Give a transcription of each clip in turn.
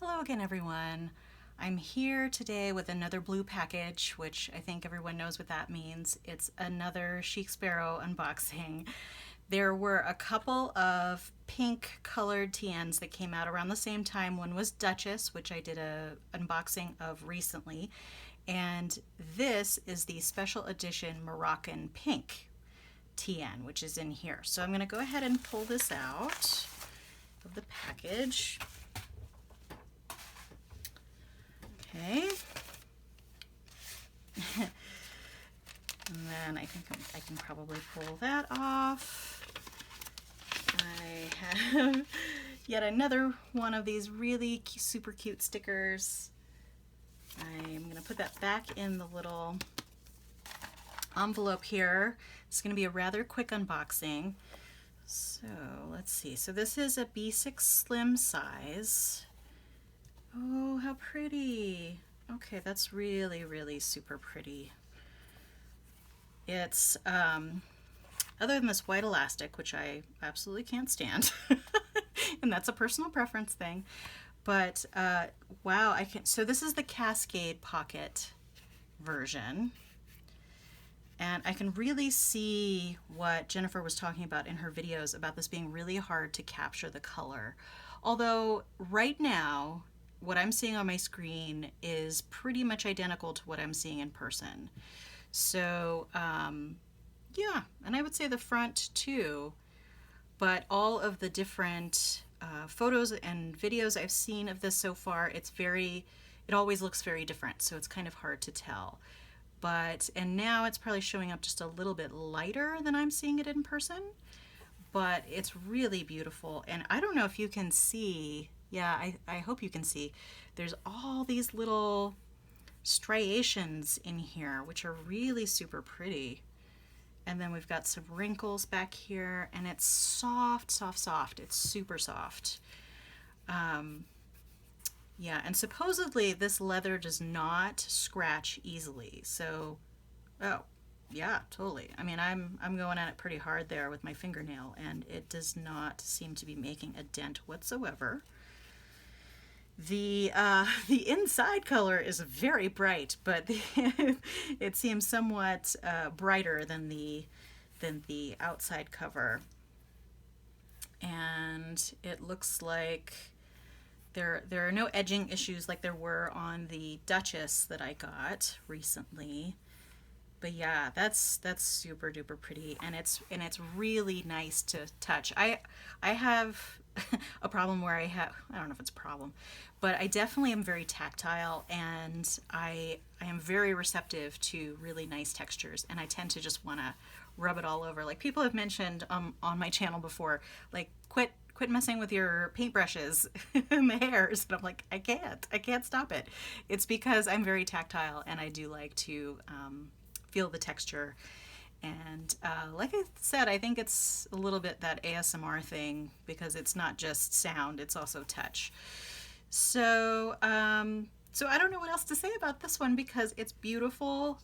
Hello again, everyone. I'm here today with another blue package, which I think everyone knows what that means. It's another Chic Sparrow unboxing. There were a couple of pink colored TNs that came out around the same time. One was Duchess, which I did a unboxing of recently, and this is the special edition Moroccan pink TN, which is in here. So I'm going to go ahead and pull this out of the package. Okay. And then I think I can probably pull that off. I have yet another one of these really super cute stickers. I'm going to put that back in the little envelope here. It's going to be a rather quick unboxing. So let's see. So this is a B6 slim size. Oh, how pretty. Okay, that's really, really super pretty. It's, other than this white elastic, which I absolutely can't stand, and that's a personal preference thing, but wow, so this is the Cascade pocket version, and I can really see what Jennifer was talking about in her videos about this being really hard to capture the color. Although right now, what I'm seeing on my screen is pretty much identical to what I'm seeing in person. So yeah, and I would say the front too, but all of the different photos and videos I've seen of this so far, it always looks very different, so it's kind of hard to tell. And now it's probably showing up just a little bit lighter than I'm seeing it in person, but it's really beautiful. And I don't know if you can see, yeah, I hope you can see, there's all these little striations in here, which are really super pretty. And then we've got some wrinkles back here, and it's soft, soft, soft. It's super soft. Yeah, and supposedly this leather does not scratch easily. So, oh, yeah, totally. I mean, I'm going at it pretty hard there with my fingernail, and it does not seem to be making a dent whatsoever. The inside color is very bright, but it seems somewhat brighter than the outside cover. And it looks like there are no edging issues like there were on the Duchess that I got recently. But yeah, that's super duper pretty, and it's really nice to touch. I have a problem where I don't know if it's a problem, but I definitely am very tactile, and I am very receptive to really nice textures, and I tend to just want to rub it all over. Like people have mentioned on my channel before, like quit messing with your paintbrushes and the hairs, and I'm like, I can't stop it. It's because I'm very tactile, and I do like to feel the texture. And like I said, I think it's a little bit that ASMR thing, because it's not just sound, it's also touch. So so I don't know what else to say about this one, because it's beautiful.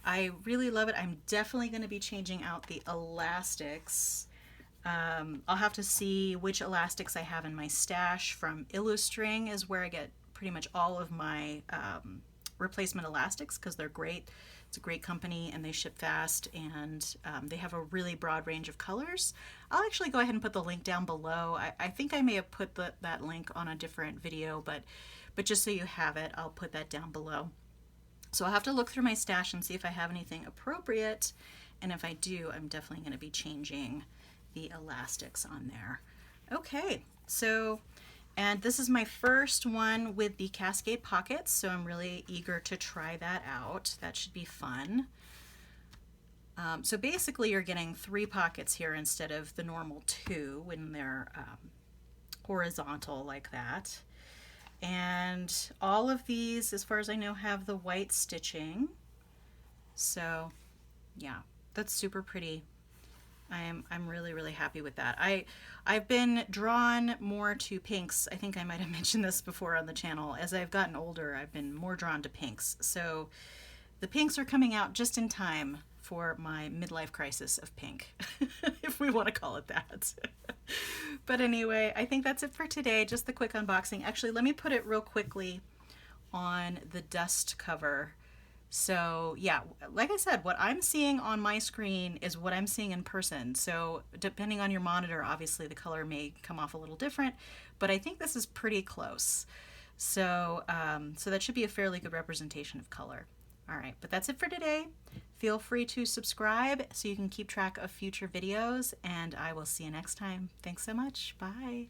I really love it. I'm definitely going to be changing out the elastics. I'll have to see which elastics I have in my stash. From Illustring is where I get pretty much all of my replacement elastics, because they're great. It's a great company, and they ship fast, and they have a really broad range of colors. I'll actually go ahead and put the link down below. I think I may have put that link on a different video, but just so you have it, I'll put that down below. So I'll have to look through my stash and see if I have anything appropriate, and if I do, I'm definitely going to be changing the elastics on there. Okay, so, and this is my first one with the Cascade pockets, so I'm really eager to try that out. That should be fun. So basically you're getting 3 pockets here instead of the normal 2 when they're horizontal like that. And all of these, as far as I know, have the white stitching. So yeah, that's super pretty. I'm really, really happy with that. I've been drawn more to pinks. I think I might have mentioned this before on the channel. As I've gotten older, I've been more drawn to pinks. So the pinks are coming out just in time for my midlife crisis of pink, if we want to call it that. But anyway, I think that's it for today. Just the quick unboxing. Actually, let me put it real quickly on the dust cover. So yeah, like I said, what I'm seeing on my screen is what I'm seeing in person. So depending on your monitor, obviously the color may come off a little different, but I think this is pretty close. So, so that should be a fairly good representation of color. All right, but that's it for today. Feel free to subscribe so you can keep track of future videos, and I will see you next time. Thanks so much. Bye.